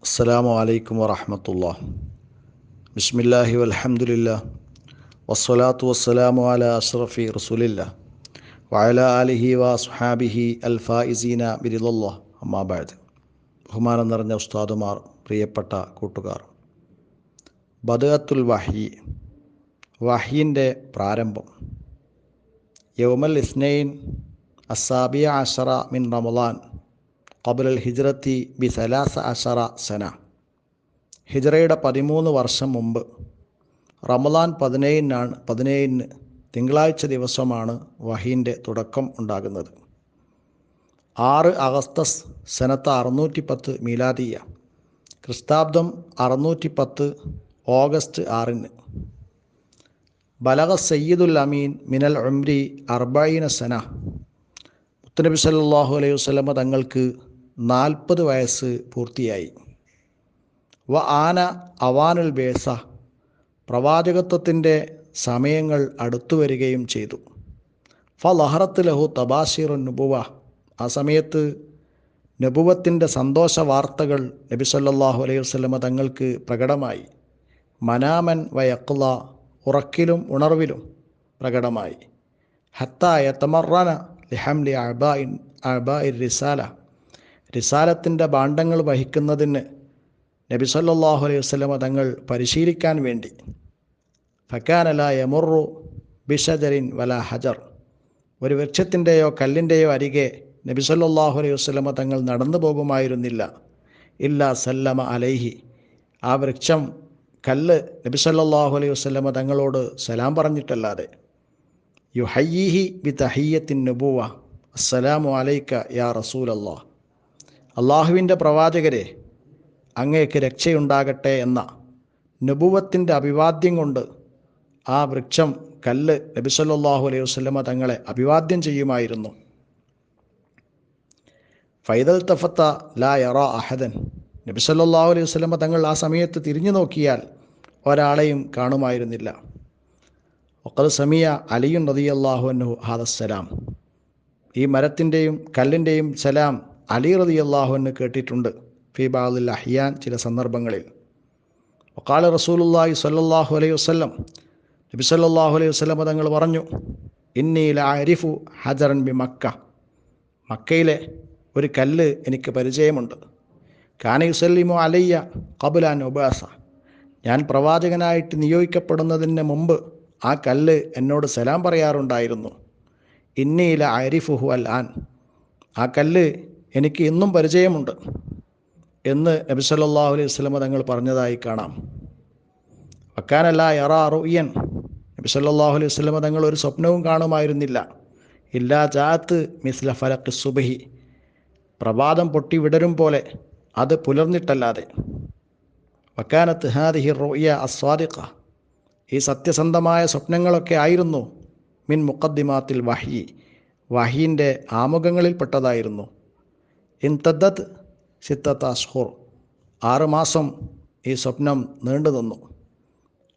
അസ്സലാമു അലൈക്കും വറഹ്മത്തുള്ളാഹി. ബിസ്മില്ലാഹി വൽഹംദുലില്ലാഹ് വസ്സലാത്തു വസ്സലാമു അലാ അഷ്റഫി റസൂലില്ലാഹ് വഅലാ ആലിഹി വഅസ്ഹാബിഹി അൽ ഫായിസീന ബിറിദല്ലാഹ്. അമ്മാ ബഅദ്. ബഹുമാനം നിറഞ്ഞ ഉസ്താദുമാർ, പ്രിയപ്പെട്ട കൂട്ടുകാർ, ബദഅത്തുൽ വഹ്യി, വഹ്യിൻ്റെ പ്രാരംഭം. യൗമൽ ഇസ്നൈൻ അസ്സാബിയ അശറ മിൻ റമളാൻ ഖബ്ലൽ ഹിജ്റത്തി ബി 13 സന. ഹിജ്റയുടെ 13 വർഷം മുമ്പ് റമളാൻ 17 തിങ്കളാഴ്ച ദിവസമാണ് വഹീൻ്റെ തുടക്കം ഉണ്ടാകുന്നത്. 6 അഗസ്തസ് സനത്ത 610 മീലാദിയ, ക്രിസ്താബ്ദം 610 ഓഗസ്റ്റ് 6. ബലഗ സയ്യിദുൽ അമീൻ മിനൽ ഉംരി 40 സന. മുത്തുനബി സല്ലല്ലാഹു അലൈഹി വസല്ലമ തങ്ങൾക്ക് 40 വയസ്സ് പൂർത്തിയായി. വ ആന അവാനുൽ ബേസ, പ്രവാചകത്വത്തിൻ്റെ സമയങ്ങൾ അടുത്തു വരികയും ചെയ്തു. ഫലഹറത്ത് ലഹു തബാശിറുൻ നുബുവ, ആ സമയത്ത് നബുവത്തിൻ്റെ സന്തോഷ വാർത്തകൾ നബി സല്ലല്ലാഹു അലൈഹി വസല്ലമ തങ്ങൾക്ക് പ്രകടമായി. മനാമൻ വയഖ്ല, ഉറക്കിലും ഉണർവിലും പ്രകടമായി. ഹത്താ യതമറന ലിഹംലി അഅബാഇർ റിസാല, റിസാലത്തിൻ്റെ ഭാണ്ഡങ്ങൾ വഹിക്കുന്നതിന് നബി സല്ലല്ലാഹു അലൈഹി വസല്ലമ തങ്ങൾ പരിശീലിക്കാൻ വേണ്ടി. ഫകാന ലാ യമുറു ബിശജരിൻ വലാ ഹജർ, ഒരു വൃക്ഷത്തിൻ്റെയോ കല്ലിൻ്റെയോ അരികെ നബി സല്ലല്ലാഹു അലൈഹി വസല്ലമ തങ്ങൾ നടന്നു പോകുമായിരുന്നില്ല. ഇല്ലാ സല്ലമ അലൈഹി, ആ വൃക്ഷം കല്ല് നബി സല്ലല്ലാഹു അലൈഹി വസല്ലമ തങ്ങളോട് സലാം പറഞ്ഞിട്ടല്ലാതെ. യുഹയ്യിഹി ബി തഹിയ്യത്തിൻ നുബുവ, അസ്സലാമു അലൈക യാ റസൂലല്ലാഹ്, അള്ളാഹുവിൻ്റെ പ്രവാചകരെ, അങ്ങേക്ക് രക്ഷയുണ്ടാകട്ടെ എന്ന നബുവത്തിൻ്റെ അഭിവാദ്യം കൊണ്ട് ആ വൃക്ഷം കല്ല് നബി സല്ലല്ലാഹു അലൈഹി വസല്ലമ തങ്ങളെ അഭിവാദ്യം ചെയ്യുമായിരുന്നു. ഫൈദൽ തഫത്ത ലാ യറാ അഹദൻ, നബി സല്ലല്ലാഹു അലൈഹി വസല്ലമ തങ്ങൾ ആ സമയത്ത് തിരിഞ്ഞു നോക്കിയാൽ ഒരാളെയും കാണുമായിരുന്നില്ല. വഖദ് സമിയ അലിയുൻ റളിയല്ലാഹു അൻഹു ഹാദസ്സലാം, ഈ മരത്തിൻ്റെയും കല്ലിൻ്റെയും സലാം അലി റളിയല്ലാഹു അൻഹു കേട്ടിട്ടുണ്ട്. ഫീ ബഅദിൽ അഹ്യാൻ, ചില സന്ദർഭങ്ങളിൽ. വഖാല റസൂലുള്ളാഹി സ്വല്ലല്ലാഹു അലൈഹി വസല്ലം, നബി സല്ലല്ലാഹു അലൈഹി വസല്ലം തങ്ങൾ പറഞ്ഞു, ഇന്നി ലഅരിഫു ഹജറൻ ബി മക്ക, മക്കയിലെ ഒരു കല്ല് എനിക്ക് പരിചയമുണ്ട്. കാന യുസല്ലിമു അലയ്യ ഖബ്ല അൻ ഉബഅസ, ഞാൻ പ്രവാചകനായിട്ട് നിയോഗിക്കപ്പെടുന്നതിന് മുമ്പ് ആ കല്ല് എന്നോട് സലാം പറയാറുണ്ടായിരുന്നു. ഇന്നി ലഅരിഫുഹു അൽ ആൻ, ആ കല്ല് എനിക്ക് ഇന്നും പരിചയമുണ്ട് എന്ന് നബി സല്ലല്ലാഹു അലൈഹി വസല്ലം തങ്ങൾ പറഞ്ഞതായി കാണാം. വക്കാന ലാ യറാ റുയൻ, നബി സല്ലല്ലാഹു അലൈഹി വസല്ലം തങ്ങൾ ഒരു സ്വപ്നവും കാണുമായിരുന്നില്ല. ഇല്ലാ ജാഅത്ത് മിസ്ല ഫലഖി സുബ്ഹി, പ്രഭാതം പൊട്ടി വിടരും പോലെ അത് പുലർന്നിട്ടല്ലാതെ. വക്കാനത്ത് ഹാദിഹി റുയ അസ്വാദിഖ, ഈ സത്യസന്ധമായ സ്വപ്നങ്ങളൊക്കെ ആയിരുന്നു മിൻ മുഖദ്ദിമാത്തിൽ വഹ്യി, വഹ്യിൻ്റെ ആമുഖങ്ങളിൽപ്പെട്ടതായിരുന്നു. ഇൻതദ്ദത് സിത്തത്ത അശ്ഹുർ, 6 മാസം ഈ സ്വപ്നം നീണ്ടു നിന്നു.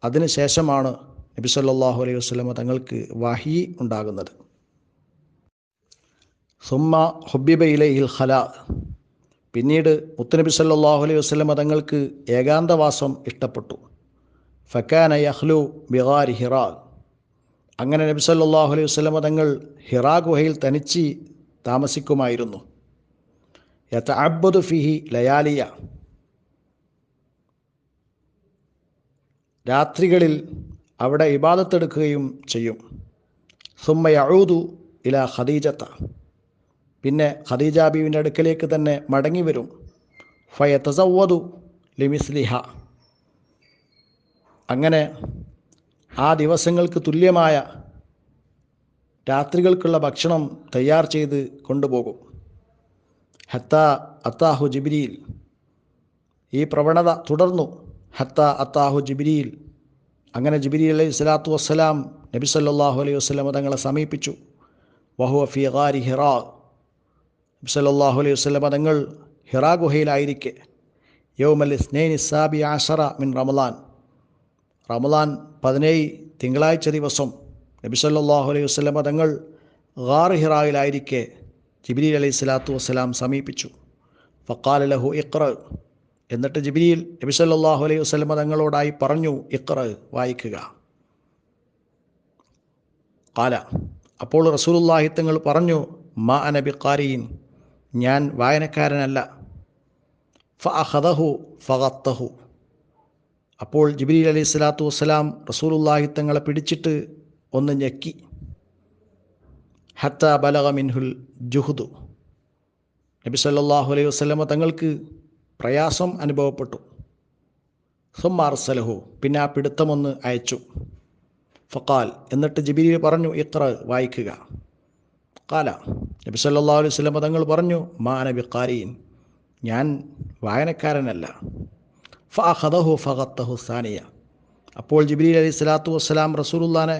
അതിനുശേഷമാണ് നബി സല്ലല്ലാഹു അലൈഹി വസല്ലമ തങ്ങൾക്ക് വഹ്യി ഉണ്ടാകുന്നത്. സുമ്മ ഹുബ്ബിബ ഇലൈഹിൽ ഖലാ, പിന്നീട് മുത്തുനബി സല്ലല്ലാഹു അലൈഹി വസല്ലമ തങ്ങൾക്ക് ഏകാന്തവാസം ഇഷ്ടപ്പെട്ടു. ഫകാന യഖ്ലു ബിഗാരി ഹിറാ, അങ്ങനെ നബി സല്ലല്ലാഹു അലൈഹി വസല്ലമ തങ്ങൾ ഹിറാ ഗുഹയിൽ തനിച്ച് താമസിക്കുമായിരുന്നു. യതഅബ്ബദു ഫിഹി ലയാലിയ, രാത്രികളിൽ അവിടെ ഇബാദത്തെടുക്കുകയും ചെയ്യും. സുമ്മ യഊദു ഇലാ ഖദീജത, പിന്നെ ഖദീജ ബീവിൻ്റെ അടുക്കലേക്ക് തന്നെ മടങ്ങി വരും. ഫയതസവ്വദു ലിമിസ്ലിഹ, അങ്ങനെ ആ ദിവസങ്ങൾക്ക് തുല്യമായ രാത്രികൾക്കുള്ള ഭക്ഷണം തയ്യാർ ചെയ്ത് കൊണ്ടുപോകും. ഹത്താ അത്താഹു ജിബ്രീൽ, ഈ പ്രവണത തുടർന്നു. ഹത്താ അത്താഹു ജിബ്രീൽ, അങ്ങനെ ജിബ്രീൽ അലൈഹി സ്വലാത്തു വസ്സലാം നബി സല്ലല്ലാഹു അലൈഹി വസല്ലം തങ്ങളെ സമീപിച്ചു. വഹുവ ഫീ ഗാരി ഹിറാ, നബി സല്ലല്ലാഹു അലൈഹി വസല്ലം തങ്ങൾ ഹിറാ ഗുഹയിലായിരിക്കെ. യൗമൽ ഇസ്നൈനി സാബി അശറ മിൻ റമളാൻ, റമളാൻ 17 തിങ്കളാഴ്ച ദിവസം നബി സല്ലല്ലാഹു അലൈഹി വസല്ലം തങ്ങൾ ഗാർ ഹിറായിലായിരിക്കെ ജിബ്രീൽ അലൈഹി സ്വലാത്തു വസ്സലാം സമീപിച്ചു. ഫഖാല ലഹു ഇഖ്റ, എന്നിട്ട് ജിബ്രീൽ നബി സല്ലല്ലാഹു അലൈഹി വസല്ലം തങ്ങളോടായി പറഞ്ഞു, ഇഖ്റ, വായിക്കുക. ഖാല, അപ്പോൾ റസൂലുള്ളാഹി തങ്ങൾ പറഞ്ഞു, മാ അന ബിഖാരിൻ, ഞാൻ വായനക്കാരനല്ല. ഫഅഖദഹു ഫഗത്തഹു, അപ്പോൾ ജിബ്രീൽ അലൈഹി സ്വലാത്തു വസ്സലാം റസൂലുള്ളാഹി തങ്ങളെ പിടിച്ചിട്ട് ഒന്ന് ഞെക്കി. ഹത്താ ബലഗ മിൻഹുൽ ജുഹ്ദു, നബി സല്ലല്ലാഹു അലൈഹി വസല്ലം തങ്ങൾക്ക് പ്രയാസം അനുഭവപ്പെട്ടു. സുമ്മ അർസലഹു, പിന്നെ ആ പിടുത്തമൊന്ന് അയച്ചു. ഫഖാൽ, എന്നിട്ട് ജിബ്രീൽ പറഞ്ഞു, ഇഖ്റ, വായിക്കുക. ഖാല, നബി സല്ലല്ലാഹു അലൈഹി വസല്ലം തങ്ങൾ പറഞ്ഞു, മാ അന ബിഖാരിൻ, ഞാൻ വായനക്കാരനല്ല. ഫഅഖദഹു ഫഗത്തഹു സാനിയ, അപ്പോൾ ജിബ്രീൽ അലൈഹി സ്വലാത്തു വസ്സലാം റസൂലുള്ളാഹിനെ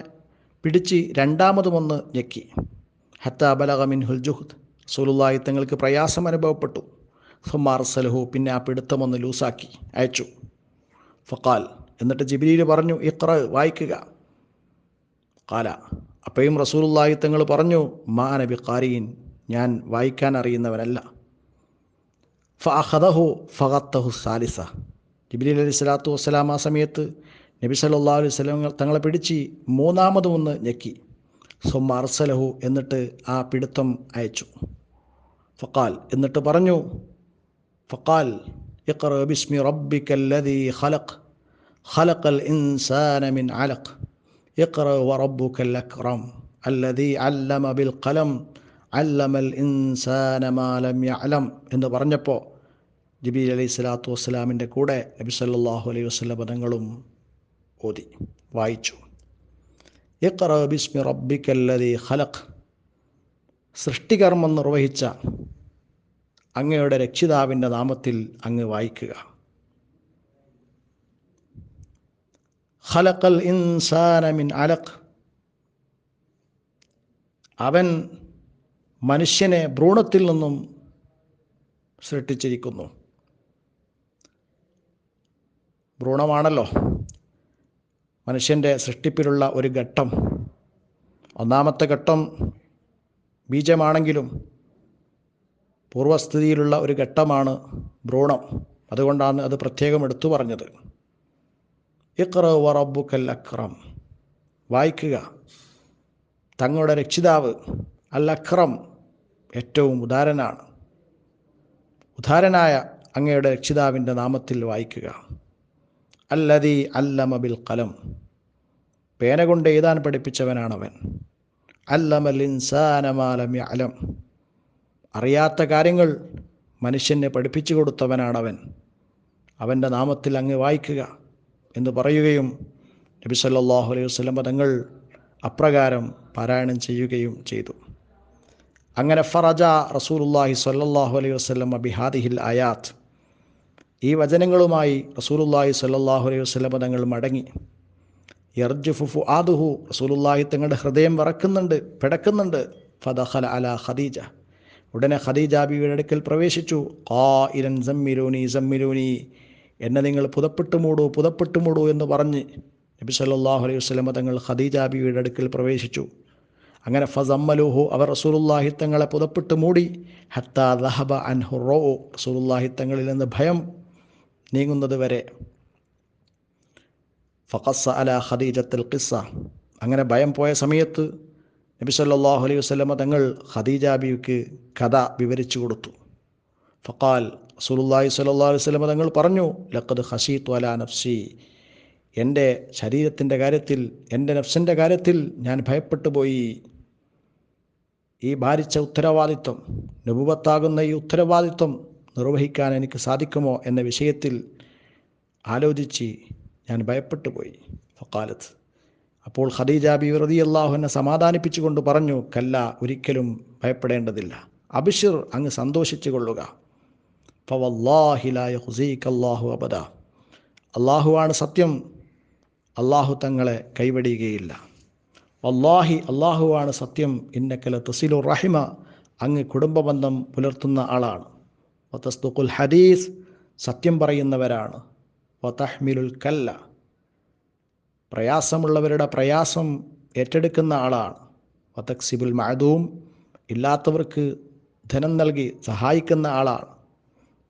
പിടിച്ച് രണ്ടാമതുമൊന്ന് ഞെക്കി. ഹത്താ ബലഗ മിൻഹുൽ ജുഹ്ദ്, റസൂലുള്ളാഹി തങ്ങൾക്ക് പ്രയാസം അനുഭവപ്പെട്ടു. സുമ്മ അർസലഹു, പിന്നെ ആ പിടുത്തമൊന്ന് ലൂസാക്കി അയച്ചു. ഫഖാൽ, എന്നിട്ട് ജിബ്രീൽ പറഞ്ഞു, ഇഖ്റ, വായിക്കുക. ഖാല, അപ്പോഴും റസൂലുള്ളാഹി തങ്ങൾ പറഞ്ഞു, മാ അന ബിഖാരിൻ, ഞാൻ വായിക്കാൻ അറിയുന്നവനല്ല. ഫഅഖദഹു ഫഗത്തഹു സാലിസ, ജിബ്രീൽ അലൈഹി സ്വലാത്തു വസ്സലാം ആ സമയത്ത് നബി സല്ലല്ലാഹു അലൈഹി വസല്ലം തങ്ങളെ പിടിച്ച് മൂന്നാമതുമൊന്ന് ഞെക്കി. സുമ്മ അർസലഹു, എന്നിട്ട് ആ പിടുത്തം അയച്ചു. ഫഖാൽ, എന്നിട്ട് പറഞ്ഞു, ഫഖാൽ ഇഖ്റ ബിസ്മി റബ്ബിക്കല്ലദീ ഖലഖ് ഖലഖൽ ഇൻസാന മിൻ അലഖ് ഇഖ്റ വറബ്ബുക്കൽ അക്റം അല്ലദീ അല്ലമ ബിൽ ഖലം അല്ലമൽ ഇൻസാന മാ ലം യഅലം എന്ന് പറഞ്ഞപ്പോൾ ജിബ്രീൽ അലൈഹി സ്വലാത്തു വസ്സലാമിൻ്റെ കൂടെ നബി സല്ലല്ലാഹു അലൈഹി വസല്ലം പദങ്ങളും ഓതി വായിച്ചു. ഇഖ്റ ബിസ്മി റബ്ബിക്കല്ലദീ ഖലഖ്, സൃഷ്ടികർമ്മം നിർവഹിച്ച അങ്ങയുടെ രക്ഷിതാവിൻ്റെ നാമത്തിൽ അങ്ങ് വായിക്കുക. ഖലഖൽ ഇൻസാന മിൻ അലഖ്, അവൻ മനുഷ്യനെ ഭ്രൂണത്തിൽ നിന്നും സൃഷ്ടിച്ചിരിക്കുന്നു. ഭ്രൂണമാണല്ലോ മനുഷ്യൻ്റെ സൃഷ്ടിപ്പിലുള്ള ഒരു ഘട്ടം. ഒന്നാമത്തെ ഘട്ടം ബീജമാണെങ്കിലും പൂർവസ്ഥിതിയിലുള്ള ഒരു ഘട്ടമാണ് ഭ്രൂണം. അതുകൊണ്ടാണ് അത് പ്രത്യേകം എടുത്തു പറഞ്ഞത്. ഇഖ്റ വറബ്ബുക്കൽ അക്റം, വായിക്കുക, തങ്ങളുടെ രക്ഷിതാവ് അൽ അക്റം, ഏറ്റവും ഉദാരനാണ്, ഉദാരനായ അങ്ങയുടെ രക്ഷിതാവിൻ്റെ നാമത്തിൽ വായിക്കുക. അല്ലദീ അല്ലമ ബിൽ ഖലം, പേന കൊണ്ട് എഴുതാൻ പഠിപ്പിച്ചവനാണവൻ. അല്ലമൽ ഇൻസാന മാ ലം യഅലം, അറിയാത്ത കാര്യങ്ങൾ മനുഷ്യനെ പഠിപ്പിച്ചു കൊടുത്തവനാണവൻ. അവൻ്റെ നാമത്തിൽ അങ്ങ് വായിക്കുക എന്ന് പറയുകയും നബി സല്ലല്ലാഹു അലൈഹി വസല്ലം തങ്ങൾ അപ്രകാരം പാരായണം ചെയ്യുകയും ചെയ്തു. അങ്ങനെ ഫറജ റസൂലുള്ളാഹി സ്വല്ലല്ലാഹു അലൈഹി വസല്ലം ബിഹാദിഹിൽ ആയാത്ത്, ഈ വചനങ്ങളുമായി റസൂലുള്ളാഹി സ്വല്ലല്ലാഹു അലൈഹി വസല്ലം തങ്ങൾ മടങ്ങി. യർജുഫു ഫുആദുഹു, റസൂലുള്ളാഹി തങ്ങളുടെ ഹൃദയം വിറക്കുന്നുണ്ട്, പിടക്കുന്നുണ്ട്. ഫദഖല അലാ ഖദീജ, ഉടനെ ഖദീജ ബീവിയുടെ അടുക്കൽ പ്രവേശിച്ചു. ഖായിലൻ സമ്മിലൂനി സമ്മിലൂനി, എന്നെ നിങ്ങൾ പുതപ്പിട്ട് മൂടൂ എന്ന് പറഞ്ഞ് നബി സല്ലല്ലാഹു അലൈഹി വസല്ലം തങ്ങൾ ഖദീജ ബീവിയുടെ അടുക്കൽ പ്രവേശിച്ചു. അങ്ങനെ ഫസമ്മലുഹു, അവർ റസൂലുള്ളാഹി തങ്ങളെ പുതപ്പിട്ട് മൂടി. ഹത്താ ദഹബ അൻഹു റൗ, റസൂലുള്ളാഹി തങ്ങളിൽ നിന്ന് ഭയം നീങ്ങുന്നത് വരെ. ഫഖസ്സ അലാ ഖദീജത്തുൽ ഖിസ്സ, അങ്ങനെ ഭയം പോയ സമയത്ത് നബി സല്ലല്ലാഹു അലൈഹി വസല്ലം തങ്ങൾ ഖദീജ ബീവിക്ക് കഥ വിവരിച്ചു കൊടുത്തു. ഫഖാൽ, റസൂലുള്ളാഹി സ്വല്ലല്ലാഹു അലൈഹി വസല്ലം തങ്ങൾ പറഞ്ഞു, ലഖദ് ഖശീതു അലാ നഫ്സി, എൻ്റെ ശരീരത്തിൻ്റെ കാര്യത്തിൽ, എൻ്റെ നഫ്സിൻ്റെ കാര്യത്തിൽ ഞാൻ ഭയപ്പെട്ടു പോയി. ഈ ഭാരിച്ച ഉത്തരവാദിത്വം, നബുവത്താകുന്ന ഈ ഉത്തരവാദിത്വം നിർവഹിക്കാൻ എനിക്ക് സാധിക്കുമോ എന്ന വിഷയത്തിൽ ആലോചിച്ച് ഞാൻ ഭയപ്പെട്ടു പോയി. ഫഖാലത്ത്, അപ്പോൾ ഖദീജ ബീവി റളിയല്ലാഹു അൻഹ സമാധാനിപ്പിച്ചുകൊണ്ട് പറഞ്ഞു, കല്ല, ഒരിക്കലും ഭയപ്പെടേണ്ടതില്ല. അബ്ശിർ, അങ്ങ് സന്തോഷിച്ചു കൊള്ളുക. ഫവല്ലാഹി ലാ യഖ്സീകല്ലാഹു അബദ, അള്ളാഹുവാണ് സത്യം, അള്ളാഹു തങ്ങളെ കൈവടിയുകയില്ല. വല്ലാഹി, അള്ളാഹുവാണ് സത്യം, ഇന്നക ലതസിലു റഹിമ, അങ്ങ് കുടുംബബന്ധം പുലർത്തുന്ന ആളാണ്. വതസ്ദുഖുൽ ഹദീസ്, സത്യം പറയുന്നവരാണ്. വതഹ്മിലുൽ കല്ല, പ്രയാസമുള്ളവരുടെ പ്രയാസം ഏറ്റെടുക്കുന്ന ആളാണ്. വതക്സിബുൽ മഅദൂം, ഇല്ലാത്തവർക്ക് ധനം നൽകി സഹായിക്കുന്ന ആളാണ്.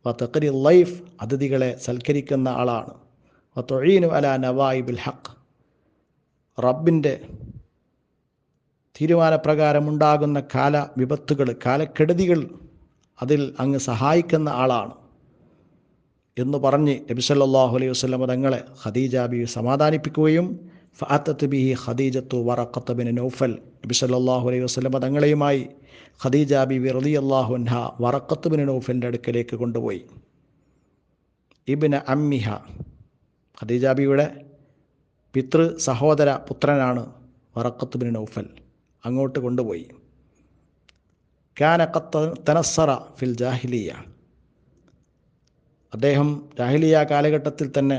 വതഖരി ലൈഫ്, അതിഥികളെ സൽക്കരിക്കുന്ന ആളാണ്. വതുഈനു അലാ നവായിബിൽ ഹഖ്, റബ്ബിൻ്റെ തീരുമാനപ്രകാരമുണ്ടാകുന്ന വിപത്തുകൾ, കാലക്കെടുതികൾ അതിൽ അങ്ങ് സഹായിക്കുന്ന ആളാണ് എന്ന് പറഞ്ഞ് നബി സല്ലല്ലാഹു അലൈഹി വസല്ലം തങ്ങളെ ഖദീജ ബീവി സമാധാനിപ്പിക്കുകയും ഫഅതത് ബിഹി ഖദീജത്തു വറഖത്ത് ബിൻ നൗഫൽ, നബി സല്ലല്ലാഹു അലൈഹി വസല്ലം തങ്ങളെയുമായി ഖദീജ ബീവി റളിയല്ലാഹു അൻഹ വറഖത്ത് ബിൻ നൗഫലിൻ്റെ അടുക്കലേക്ക് കൊണ്ടുപോയി. ഇബ്ന അമ്മിഹ, ഖദീജ ബീവിയുടെ പിതൃ സഹോദര പുത്രനാണ് വറഖത്ത് ബിൻ നൗഫൽ. അങ്ങോട്ട് കൊണ്ടുപോയി. കാന ഖത്ത് തനസ്സറ ഫിൽ ജാഹിലിയ, അദ്ദേഹം ജാഹിലിയ കാലഘട്ടത്തിൽ തന്നെ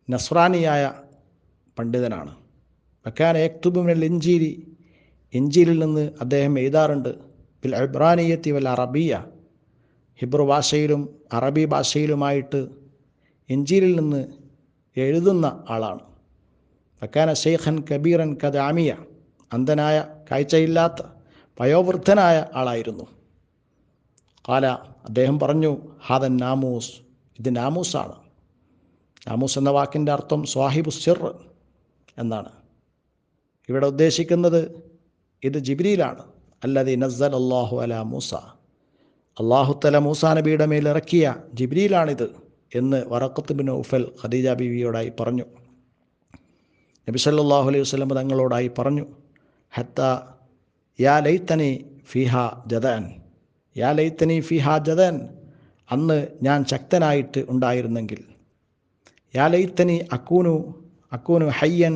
നസ്രാനിയായ പണ്ഡിതനാണ്. വക്കാന യക്തുബു മിനൽ ഇൻജീലി, ഇൻജീലിൽ നിന്ന് അദ്ദേഹം എഴുതാറുണ്ട്. ബിൽ ഇബ്രാനിയത്തി വൽ അറബിയ, ഹിബ്രു ഭാഷയിലും അറബി ഭാഷയിലുമായിട്ട് ഇൻജീലിൽ നിന്ന് എഴുതുന്ന ആളാണ്. വക്കാന ശൈഖൻ കബീറൻ കദാമിയ, അന്ധനായ കാഴ്ചയില്ലാത്ത വയോവൃദ്ധനായ ആളായിരുന്നു. ഖാല, അദ്ദേഹം പറഞ്ഞു, ഹാദൻ നാമൂസ്, ഇത് നാമൂസാണ്. നാമൂസ് എന്ന വാക്കിൻ്റെ അർത്ഥം സ്വാഹിബു സിർ എന്നാണ്. ഇവിടെ ഉദ്ദേശിക്കുന്നത് ഇത് ജിബ്രീലാണ്. അല്ലദീ നസ്സല അല്ലാഹു അലാ മൂസ, അല്ലാഹു തആല മൂസാ നബിയുടെ മേൽ ഇറക്കിയ ജിബ്രീലാണിത് എന്ന് വറഖത്ത് ബിൻ നൗഫൽ ഖദീജ ബീവിയോടായി പറഞ്ഞു. നബി സല്ലല്ലാഹു അലൈഹി വസല്ലം തങ്ങളോടായി പറഞ്ഞു, ഹത്താ യാ ലൈതനി ഫിഹാ ജദൻ, യാ ലൈതനി ഫിഹാ ജദൻ, അന്ന് ഞാൻ ശക്തനായിട്ട് ഉണ്ടായിരുന്നെങ്കിൽ. യാ ലൈതനി അക്കൂനു ഹയ്യൻ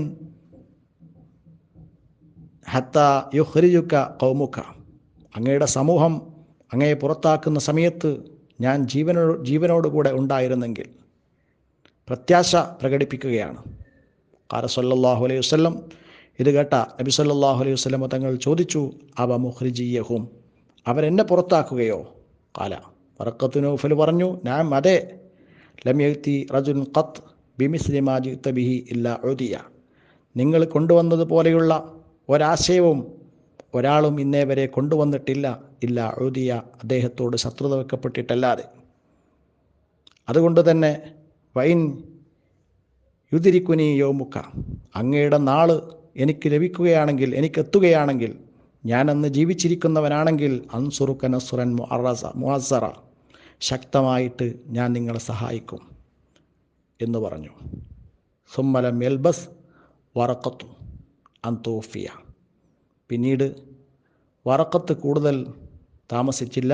ഹത്താ യുഖ്രിജുക ഖൗമുക, അങ്ങയുടെ സമൂഹം അങ്ങയെ പുറത്താക്കുന്ന സമയത്ത് ഞാൻ ജീവനോടുകൂടെ ഉണ്ടായിരുന്നെങ്കിൽ. പ്രത്യാശ പ്രകടിപ്പിക്കുകയാണ്. ഖാല സല്ലല്ലാഹു അലൈഹി വസല്ലം, ഇത് കേട്ട നബി സല്ലല്ലാഹു അലൈഹി വസല്ലം തങ്ങൾ ചോദിച്ചു, അവ മുഖ്രിജിയഹും, അവരെന്നെ പുറത്താക്കുകയോ? ഖാല, വറഖത്ത് നൗഫൽ പറഞ്ഞു, നഅം, അതെ. ലം യഅതി റജുലുൻ ഖത്ത് ബിമിസ്ലി മാ ജിഅത ബിഹി ഇല്ലാ ഉദിയ, നിങ്ങൾ കൊണ്ടുവന്നതുപോലെയുള്ള ഒരാശയവും ഒരാളും ഇന്നേ വരെ കൊണ്ടുവന്നിട്ടില്ല. ഇല്ലാ ഉദിയ, അദ്ദേഹത്തോട് ശത്രുത വെക്കപ്പെട്ടിട്ടല്ലാതെ. അതുകൊണ്ട് തന്നെ വൈൻ യുദിരിക്കുനി യൗമുക, അങ്ങയുടെ നാള് എനിക്ക് ലഭിക്കുകയാണെങ്കിൽ, എനിക്കെത്തുകയാണെങ്കിൽ, ഞാനന്ന് ജീവിച്ചിരിക്കുന്നവനാണെങ്കിൽ, അൻസുറുക നസ്റൻ മുഅസ്സറ, ശക്തമായിട്ട് ഞാൻ നിങ്ങളെ സഹായിക്കും എന്ന് പറഞ്ഞു. സുമ്മ ലം യൽബസ് വറഖത്തു അൻ തൂഫിയ, പിന്നീട് വറഖത്ത് കൂടുതൽ താമസിച്ചില്ല,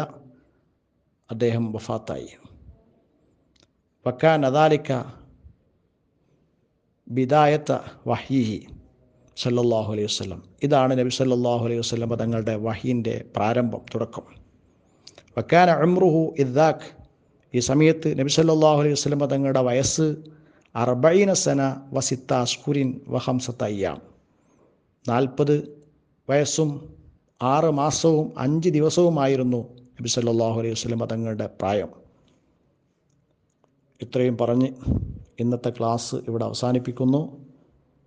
അദ്ദേഹം വഫാത്തായി. വക്കാന ദാലിക ബിദായത വഹ്യിഹി സല്ലല്ലാഹു അലൈഹി വസല്ലം, ഇതാണ് നബി സല്ലല്ലാഹു അലൈഹി വസല്ലം തങ്ങളുടെ വഹീൻ്റെ പ്രാരംഭം, തുടക്കം. വക്കാന ഉംറുഹു ഇദ്ദാക്, ഈ സമയത്ത് നബി സല്ലല്ലാഹു അലൈഹി വസല്ലം തങ്ങളുടെ വയസ്സ് 40 സന വസിത്ത അഷ്ഹുരിൻ വഖംസത അയ്യാം, 40 വയസ്സും 6 മാസവും 5 ദിവസവുമായിരുന്നു നബി സല്ലല്ലാഹു അലൈഹി വസല്ലം തങ്ങളുടെ പ്രായം. ഇത്രയും പറഞ്ഞ് ഇന്നത്തെ ക്ലാസ് ഇവിടെ അവസാനിപ്പിക്കുന്നു.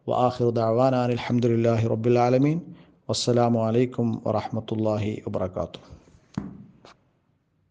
വആഖിറു ദഅവാനാ അൽഹംദുലില്ലാഹി റബ്ബിൽ ആലമീൻ. വസ്സലാമു അലൈക്കും വറഹ്മത്തുള്ളാഹി വബറകാതുഹു.